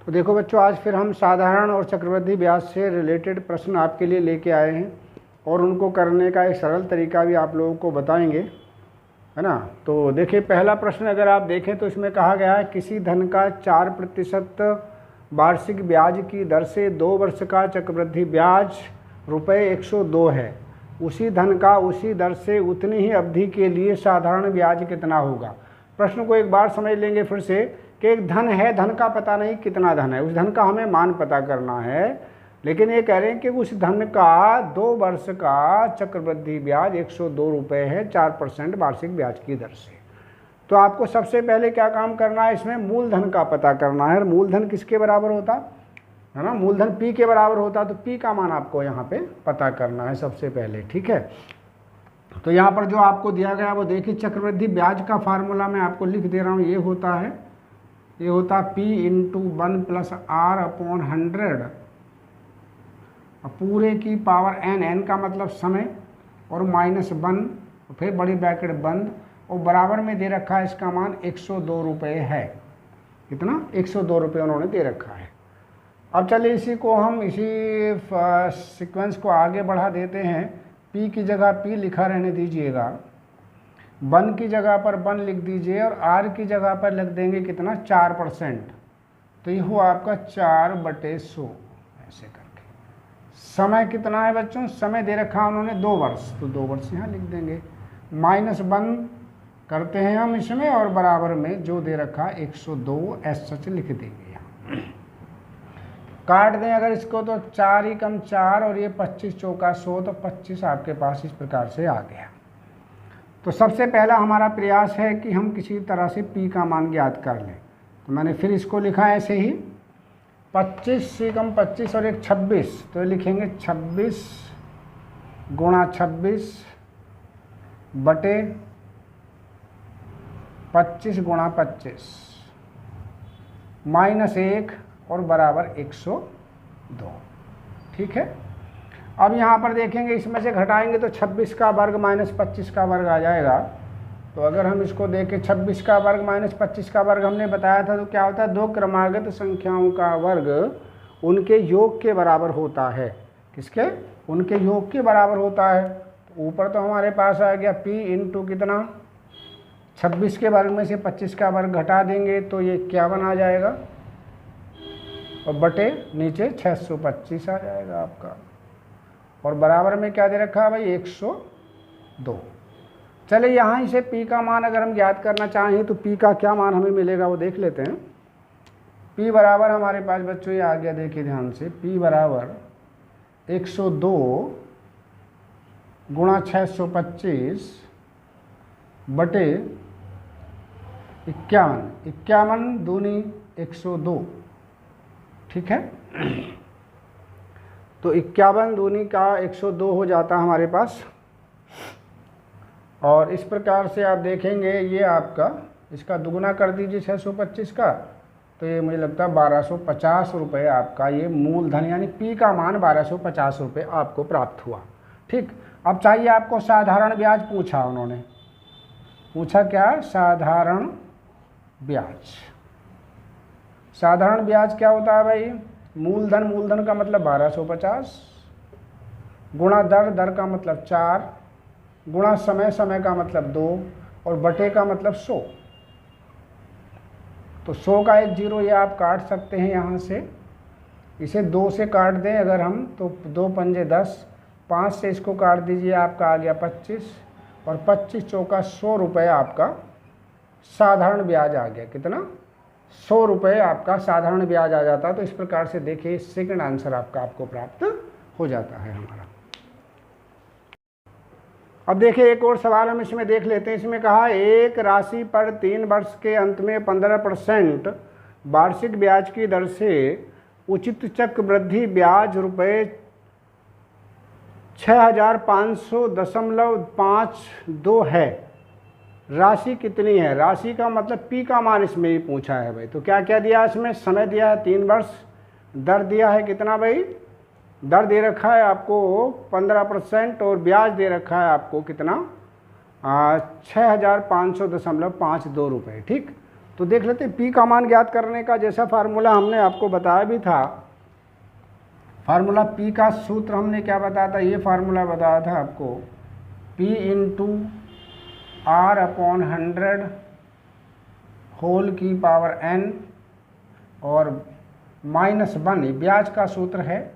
तो देखो बच्चों, आज फिर हम साधारण और चक्रवृद्धि ब्याज से रिलेटेड प्रश्न आपके लिए लेके आए हैं और उनको करने का एक सरल तरीका भी आप लोगों को बताएंगे, है ना। तो देखिए, पहला प्रश्न अगर आप देखें तो इसमें कहा गया है किसी धन का 4% वार्षिक ब्याज की दर से 2 वर्ष का चक्रवृद्धि ब्याज ₹102 है। उसी धन का उसी दर से उतनी ही अवधि के लिए साधारण ब्याज कितना होगा। प्रश्न को एक बार समझ लेंगे फिर से कि एक धन है, धन का पता नहीं कितना धन है, उस धन का हमें मान पता करना है, लेकिन ये कह रहे हैं कि उस धन का 2 वर्ष का चक्रवृद्धि ब्याज ₹102 है 4% वार्षिक ब्याज की दर से। तो आपको सबसे पहले क्या काम करना है, इसमें मूलधन का पता करना है। मूलधन किसके बराबर होता है ना, मूलधन P के बराबर होता, तो P का मान आपको यहाँ पे पता करना है सबसे पहले, ठीक है। तो यहाँ पर जो आपको दिया गया वो देखिए, चक्रवृद्धि ब्याज का फार्मूला मैं आपको लिख दे रहा हूँ। ये होता है P इंटू 1 + R/100 पूरे की पावर n का मतलब समय और -1 फिर बड़ी ब्रैकेट बंद और बराबर में दे रखा है इसका मान ₹102 है। कितना? ₹102 उन्होंने दे रखा है। अब चलिए इसी को हम इसी सीक्वेंस को आगे बढ़ा देते हैं। P की जगह P लिखा रहने दीजिएगा, 1 की जगह पर 1 लिख दीजिए और R की जगह पर लिख देंगे कितना, 4%। तो ये हुआ आपका 4/100 ऐसे करके। समय कितना है बच्चों, समय दे रखा है उन्होंने 2 वर्ष, तो 2 वर्ष यहाँ लिख देंगे। -1 करते हैं हम इसमें और बराबर में जो दे रखा 102 एस सच लिख देंगे यहाँ। काट दें अगर इसको तो 4 ही कम 4 और ये 25 चौका 100, तो 25 आपके पास इस प्रकार से आ गया। तो सबसे पहला हमारा प्रयास है कि हम किसी तरह से P का मान ज्ञात कर लें। तो मैंने फिर इसको लिखा ऐसे ही, 25 से कम 25 और एक 26, तो लिखेंगे 26 × 26 बटे 25 × 25 -1 और बराबर 102, ठीक है। अब यहाँ पर देखेंगे, इसमें से घटाएंगे तो 26 का वर्ग -25 का वर्ग आ जाएगा। तो अगर हम इसको देखें, 26 का वर्ग -25 का वर्ग हमने बताया था, तो क्या होता है, 2 क्रमागत संख्याओं का वर्ग उनके योग के बराबर होता है। किसके? उनके योग के बराबर होता है। तो ऊपर तो हमारे पास आ गया P इंटू कितना, 26 के वर्ग में से 25 का वर्ग घटा देंगे तो ये 51 आ जाएगा और बटे नीचे 625 आ जाएगा आपका, और बराबर में क्या दे रखा है भाई, 102। चलिए यहाँ इसे P का मान अगर हम ज्ञात करना चाहें तो P का क्या मान हमें मिलेगा वो देख लेते हैं। P बराबर हमारे पास बच्चों ये आ गया, देखिए ध्यान से, P बराबर 102 × 625 बटे 51 दूनी 102, ठीक है। तो 51 दूनी का 102 हो जाता है हमारे पास। और इस प्रकार से आप देखेंगे, ये आपका इसका दुगुना कर दीजिए 625 का, तो ये मुझे लगता है ₹1250 आपका ये मूलधन यानी P का मान ₹1250 आपको प्राप्त हुआ, ठीक। अब चाहिए आपको साधारण ब्याज, पूछा उन्होंने, पूछा क्या, साधारण ब्याज। साधारण ब्याज क्या होता है भाई, मूलधन का मतलब 1250 गुणा दर का मतलब 4 गुणा समय का मतलब 2 और बटे का मतलब 100। तो 100 का एक 0 ये आप काट सकते हैं यहाँ से, इसे 2 से काट दें अगर हम तो 2 पंजे 10, 5 से इसको काट दीजिए, आपका आ गया 25 और 25 चौका ₹100 आपका साधारण ब्याज आ गया। कितना? ₹100 आपका साधारण ब्याज आ जाता है। तो इस प्रकार से देखिए सेकंड आंसर आपको प्राप्त हो जाता है हमारा। अब देखिए एक और सवाल हम इसमें देख लेते हैं। इसमें कहा एक राशि पर 3 वर्ष के अंत में 15% वार्षिक ब्याज की दर से उचित चक्रवृद्धि ब्याज ₹6500.52 है। राशि कितनी है? राशि का मतलब P का मान इसमें ही पूछा है भाई। तो क्या क्या दिया इसमें? समय दिया है 3 वर्ष, दर दिया है कितना भाई, दर दे रखा है आपको 15% और ब्याज दे रखा है आपको कितना, ₹6500.52, ठीक। तो देख लेते हैं पी का मान ज्ञात करने का जैसा फार्मूला हमने आपको बताया भी था। फार्मूला पी का सूत्र हमने क्या बताया था, ये फार्मूला बताया था आपको, P into R upon 100 whole की पावर n और -1 ब्याज का सूत्र है,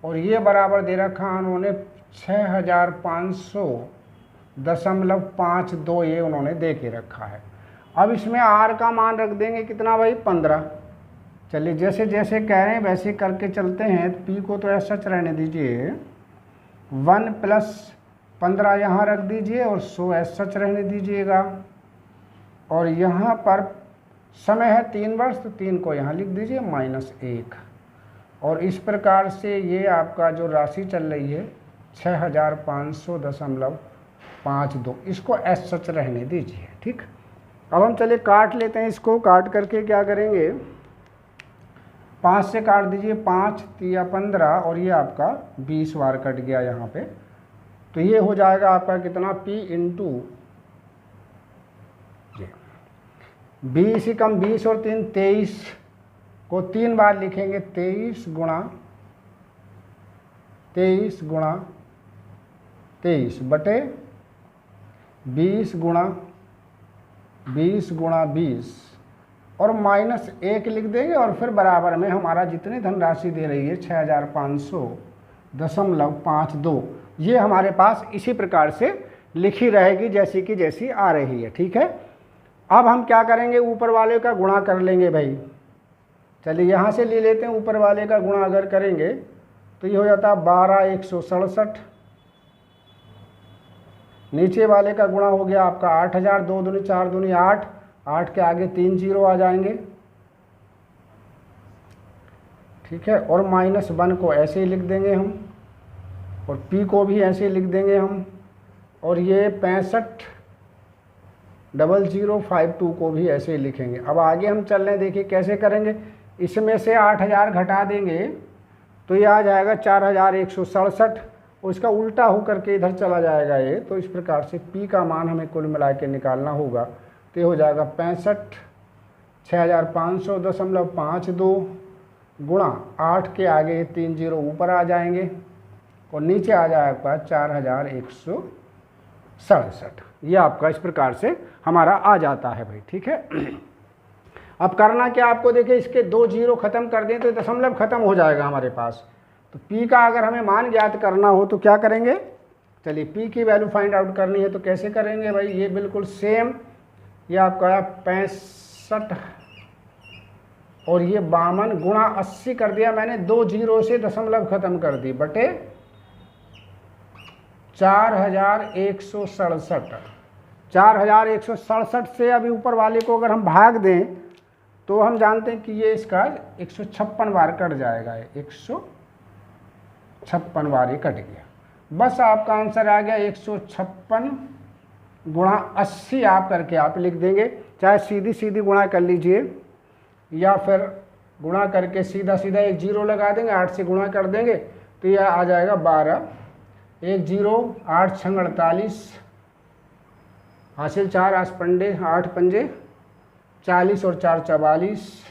और ये बराबर दे रखा उन्होंने 6500.52 ये उन्होंने दे के रखा है। अब इसमें आर का मान रख देंगे कितना भाई, 15। चलिए जैसे जैसे कह रहे हैं वैसे करके चलते हैं। पी को तो ऐसा सच रहने दीजिए, 1 + 15 यहाँ रख दीजिए और 100 ऐसा सच रहने दीजिएगा, और यहाँ पर समय है 3 वर्ष तो 3 को यहाँ लिख दीजिए -1, और इस प्रकार से ये आपका जो राशि चल रही है 6500.52, इसको ऐसा सच रहने दीजिए। ठीक, अब हम चलिए काट लेते हैं इसको। काट करके क्या करेंगे, 5 से काट दीजिए, 5 × 15 और ये आपका 20 बार कट गया यहाँ पे, तो ये हो जाएगा आपका कितना, P इंटू 20 कम 20 और 3 23 को 3 बार लिखेंगे, 23 गुणा 23 बटे 20 गुणा 20 और -1 लिख देंगे, और फिर बराबर में हमारा जितनी धनराशि दे रही है 6500.52 ये हमारे पास इसी प्रकार से लिखी रहेगी जैसी कि जैसी आ रही है। ठीक है, अब हम क्या करेंगे, ऊपर वाले का गुणा कर लेंगे भाई। चलिए यहाँ से ले लेते हैं, ऊपर वाले का गुणा अगर करेंगे तो ये हो जाता है 12,167, नीचे वाले का गुणा हो गया आपका 8000, 2 दूनी 4 दूनी 8, 8 के आगे 3 जीरो आ जाएंगे। ठीक है, और -1 को ऐसे ही लिख देंगे हम, और P को भी ऐसे ही लिख देंगे हम, और ये 650052 को भी ऐसे ही लिखेंगे। अब आगे हम चल रहे हैं, देखिए कैसे करेंगे। इसमें से 8000 घटा देंगे तो ये आ जाएगा 4167, और इसका उल्टा होकर के इधर चला जाएगा ये। तो इस प्रकार से P का मान हमें कुल मिला के निकालना होगा, तो ये हो जाएगा 6500.52 गुणा 8 के आगे 3 जीरो ऊपर आ जाएंगे, और नीचे आ जाएगा 4167। ये आपका इस प्रकार से हमारा आ जाता है भाई। ठीक है, अब करना क्या आपको, देखिए इसके 2 जीरो खत्म कर दें तो दशमलव खत्म हो जाएगा हमारे पास। तो P का अगर हमें मान ज्ञात करना हो तो क्या करेंगे, चलिए P की वैल्यू फाइंड आउट करनी है तो कैसे करेंगे भाई, ये बिल्कुल सेम, ये आपका 65 और ये 52 गुणा 80 कर दिया मैंने, 2 जीरो से दशमलव खत्म कर दी, बटे 4167। 4167 से अभी ऊपर वाले को अगर हम भाग दें तो हम जानते हैं कि ये इसका 156 बार कट जाएगा, 156 बार ये कट गया। बस आपका आंसर आ गया 156 गुणा 80 आप करके आप लिख देंगे, चाहे सीधी सीधी गुणा कर लीजिए या फिर गुणा करके सीधा सीधा एक जीरो लगा देंगे, 8 से गुणा कर देंगे तो यह आ जाएगा 12, 1 जीरो 8 छंग 48, हासिल 4 8 पंजे 40 और 4 44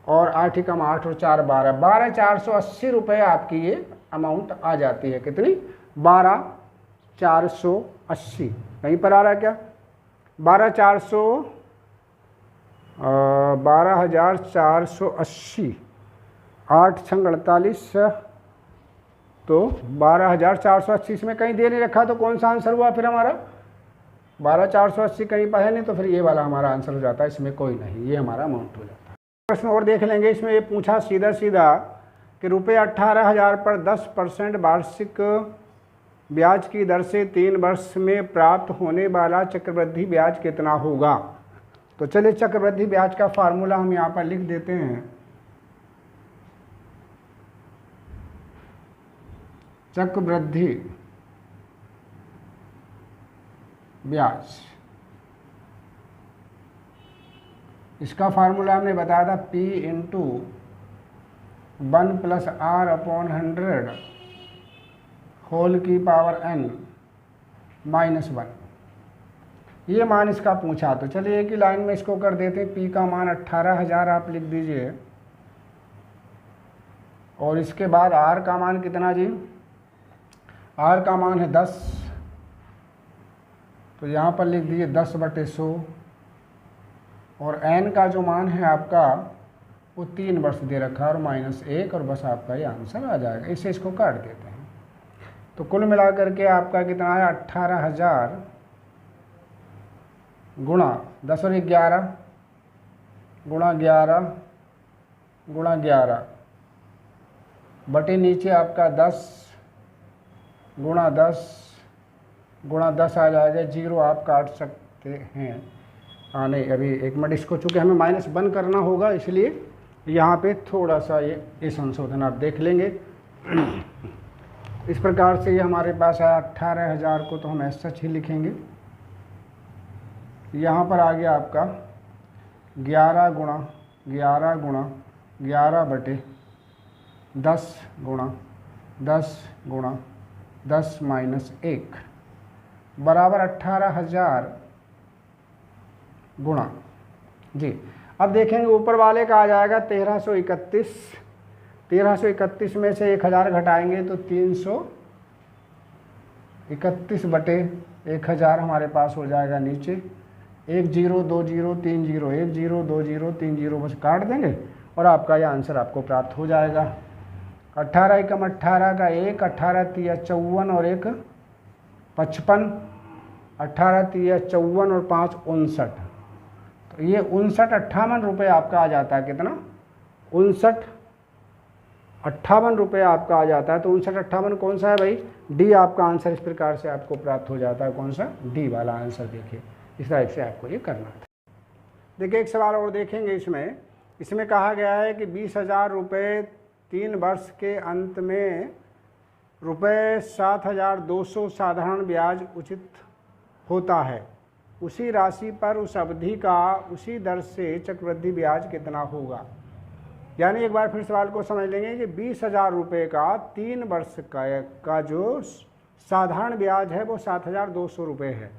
और 8 कम 8 और 4 12, 12,480 रुपये आपकी ये अमाउंट आ जाती है। कितनी, 12,480, कहीं पर आ रहा है क्या, 12,480, 8 छंग 48 तो 12,480, इसमें कहीं दे नहीं रखा तो कौन सा आंसर हुआ फिर हमारा, 12,480 कहीं पर है नहीं तो फिर ये वाला हमारा आंसर हो जाता है, इसमें कोई नहीं, ये हमारा अमाउंट हो जाता है। प्रश्न और देख लेंगे, इसमें ये पूछा सीधा सीधा कि ₹18,000 पर 10% वार्षिक ब्याज की दर से 3 वर्ष में प्राप्त होने वाला चक्रवृद्धि ब्याज कितना होगा। तो चलिए चक्रवृद्धि ब्याज का फार्मूला हम यहाँ पर लिख देते हैं। चक्रवृद्धि ब्याज, इसका फार्मूला हमने बताया था P इंटू 1 + R/100 होल की पावर n -1। ये मान इसका पूछा, तो चलिए एक ही लाइन में इसको कर देते हैं। पी का मान 18,000 आप लिख दीजिए, और इसके बाद आर का मान कितना जी, आर का मान है 10, तो यहाँ पर लिख दीजिए 10/100, और एन का जो मान है आपका वो 3 वर्ष दे रखा है और -1, और बस आपका ये आंसर आ जाएगा। इससे इसको काट देते हैं, तो कुल मिलाकर के आपका कितना है 18,000 गुणा 10 और 11 गुणा 11 बटे नीचे आपका 10 गुणा 10 आ जाएगा, 0 आप काट सकते हैं। हाँ नहीं, अभी एक मिनट, इसको चूँकि हमें -1 करना होगा, इसलिए यहाँ पे थोड़ा सा ये संशोधन आप देख लेंगे। इस प्रकार से ये हमारे पास आया 18,000 को, तो हम ऐसा ही लिखेंगे। यहाँ पर आ गया आपका 11 गुणा 11 बटे 10 गुणा 10 -1 बराबर 18,000 गुणा जी। अब देखेंगे ऊपर वाले का आ जाएगा 1331 में से 1000 घटाएंगे तो 331 बटे 1000 हमारे पास हो जाएगा नीचे। 1 0 2 0 3 0 1 0 2 0 3 0 बस काट देंगे और आपका यह आंसर आपको प्राप्त हो जाएगा। 18 एकम 18 का 1, 18 तिया 54 और 1 55, 18 तिया 54 और 5 59, तो ये 59-58 रुपये आपका आ जाता है। कितना? 59-58 रुपये आपका आ जाता है। तो 59-58 कौन सा है भाई? डी आपका आंसर इस प्रकार से आपको प्राप्त हो जाता है। कौन सा? डी वाला आंसर। देखिए इस टाइप से आपको ये करना था। देखिए एक सवाल और देखेंगे इसमें कहा गया है कि 20,000 रुपये 3 वर्ष के अंत में रुपये 7,200 साधारण ब्याज उचित होता है। उसी राशि पर उस अवधि का उसी दर से चक्रवृद्धि ब्याज कितना होगा। यानी एक बार फिर सवाल को समझ लेंगे कि 20,000 रुपये का 3 वर्ष का जो साधारण ब्याज है वो 7,200 रुपये है।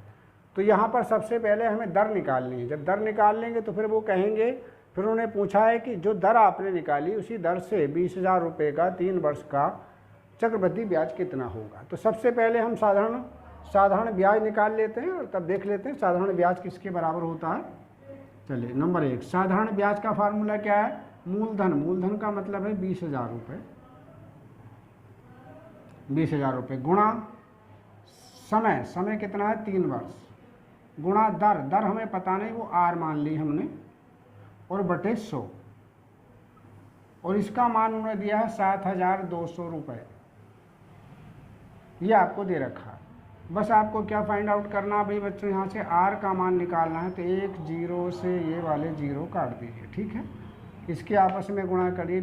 तो यहाँ पर सबसे पहले हमें दर निकालनी है। जब दर निकाल लेंगे तो फिर वो कहेंगे, फिर उन्होंने पूछा है कि जो दर आपने निकाली उसी दर से 20,000 रुपये का 3 वर्ष का चक्रवृद्धि ब्याज कितना होगा। तो सबसे पहले हम साधारण ब्याज निकाल लेते हैं और तब देख लेते हैं साधारण ब्याज किसके बराबर होता है। चलिए नंबर 1, साधारण ब्याज का फार्मूला क्या है? मूलधन का मतलब है 20,000 रुपये, 20,000 रुपये गुणा समय कितना है? 3 वर्ष, गुणा दर हमें पता नहीं, वो आर मान ली हमने, और बटे 100, और इसका मान उन्होंने दिया है 7,200 रुपये। ये आपको दे रखा है। बस आपको क्या फाइंड आउट करना है भाई बच्चों, यहाँ से आर का मान निकालना है। तो 1 0 से ये वाले 0 काट दीजिए, ठीक है। इसके आपस में गुणा करिए,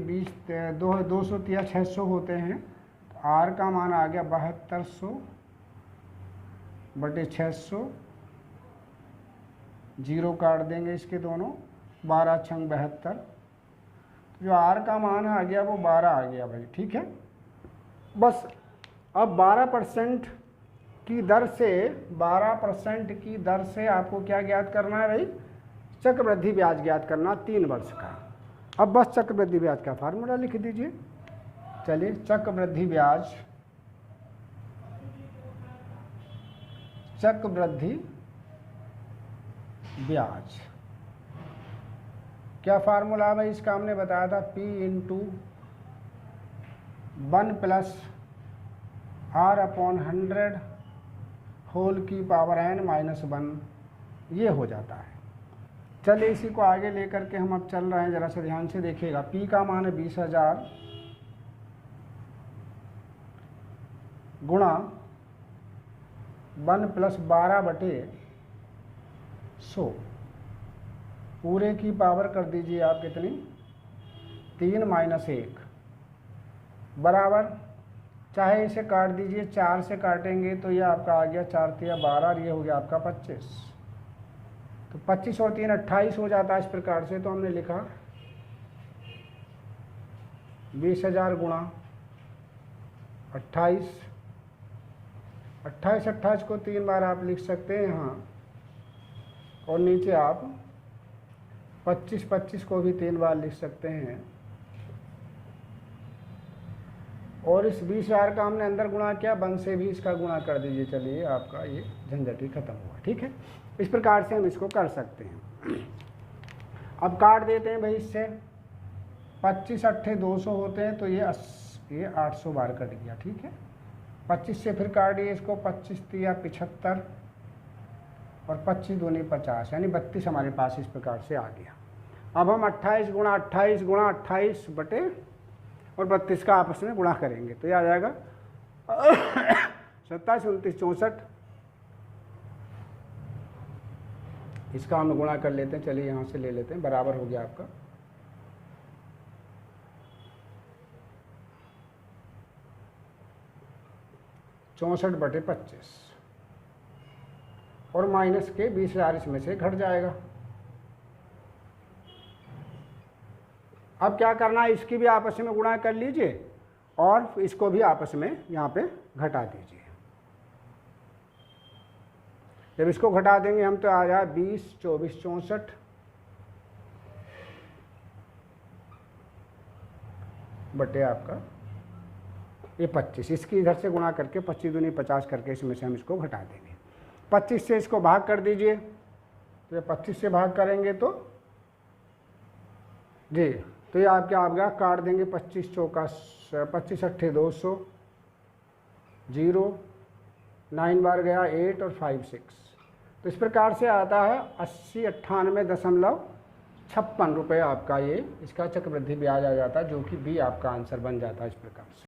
200 या 600 होते हैं। तो आर का मान आ गया 7200 बटे 600, 0 काट देंगे इसके दोनों, 12 छंग 72। जो आर का मान आ गया वो 12 आ गया भाई, ठीक है। बस अब 12% की दर से आपको क्या ज्ञात करना है भाई? चक्रवृद्धि ब्याज ज्ञात करना 3 वर्ष का। अब बस चक्रवृद्धि ब्याज का फार्मूला लिख दीजिए। चलिए चक्रवृद्धि ब्याज क्या फार्मूला है भाई इसका? हमने बताया था P × 1 + R/100 होल की पावर n-1, ये हो जाता है। चलिए इसी को आगे लेकर के हम अब चल रहे हैं, ज़रा सा ध्यान से देखिएगा। P का मान है 20,000 गुणा 1 + 12 बटे 100, पूरे की पावर कर दीजिए आप कितनी? 3 - 1 बराबर, चाहे इसे काट दीजिए, 4 से काटेंगे तो ये आपका आ गया 4 तिया 12 और ये हो गया आपका 25। तो 25 और 3 28 हो जाता है इस प्रकार से। तो हमने लिखा 20,000 गुणा 28 को 3 बार आप लिख सकते हैं यहाँ, और नीचे आप 25 को भी 3 बार लिख सकते हैं। और इस 20,000 का हमने अंदर गुणा किया, 1 से भी इसका गुणा कर दीजिए। चलिए आपका ये झंझट ही खत्म हुआ। ठीक है, इस प्रकार से हम इसको कर सकते हैं। अब काट देते हैं भाई इससे। 25 अट्ठे 200 होते हैं, तो ये 800 बार कट गया। ठीक है, 25 से फिर काटिए इसको। 25 तिया 75 और 25 दूनी 50, यानी 32 हमारे पास इस प्रकार से आ गया। अब हम 28 गुणा 28 बटे और 32 का आपस में गुणा करेंगे, तो ये आ जाएगा 27 29 64। इसका हम गुणा कर लेते हैं। चलिए यहाँ से ले लेते हैं, बराबर हो गया आपका 64 बटे 25 और माइनस के 20,000 इसमें से घट जाएगा। अब क्या करना है, इसकी भी आपस में गुणा कर लीजिए और इसको भी आपस में यहाँ पे घटा दीजिए। जब इसको घटा देंगे हम तो आ जाए 20 24 64 बटे आपका ये 25। इसकी इधर से गुणा करके 25 दूनी 50 करके इसमें से हम इसको घटा देंगे। 25 से इसको भाग कर दीजिए, तो ये 25 से भाग करेंगे तो जी, तो ये आप क्या आ गया, काट देंगे 25 चौका 25 अट्ठे 200 0 9 बार गया 8 और 5 6। तो इस प्रकार से आता है 80,98.56 रुपये आपका ये इसका चक्रवृद्धि ब्याज आ जाता है, जो कि बी आपका आंसर बन जाता है इस प्रकार से।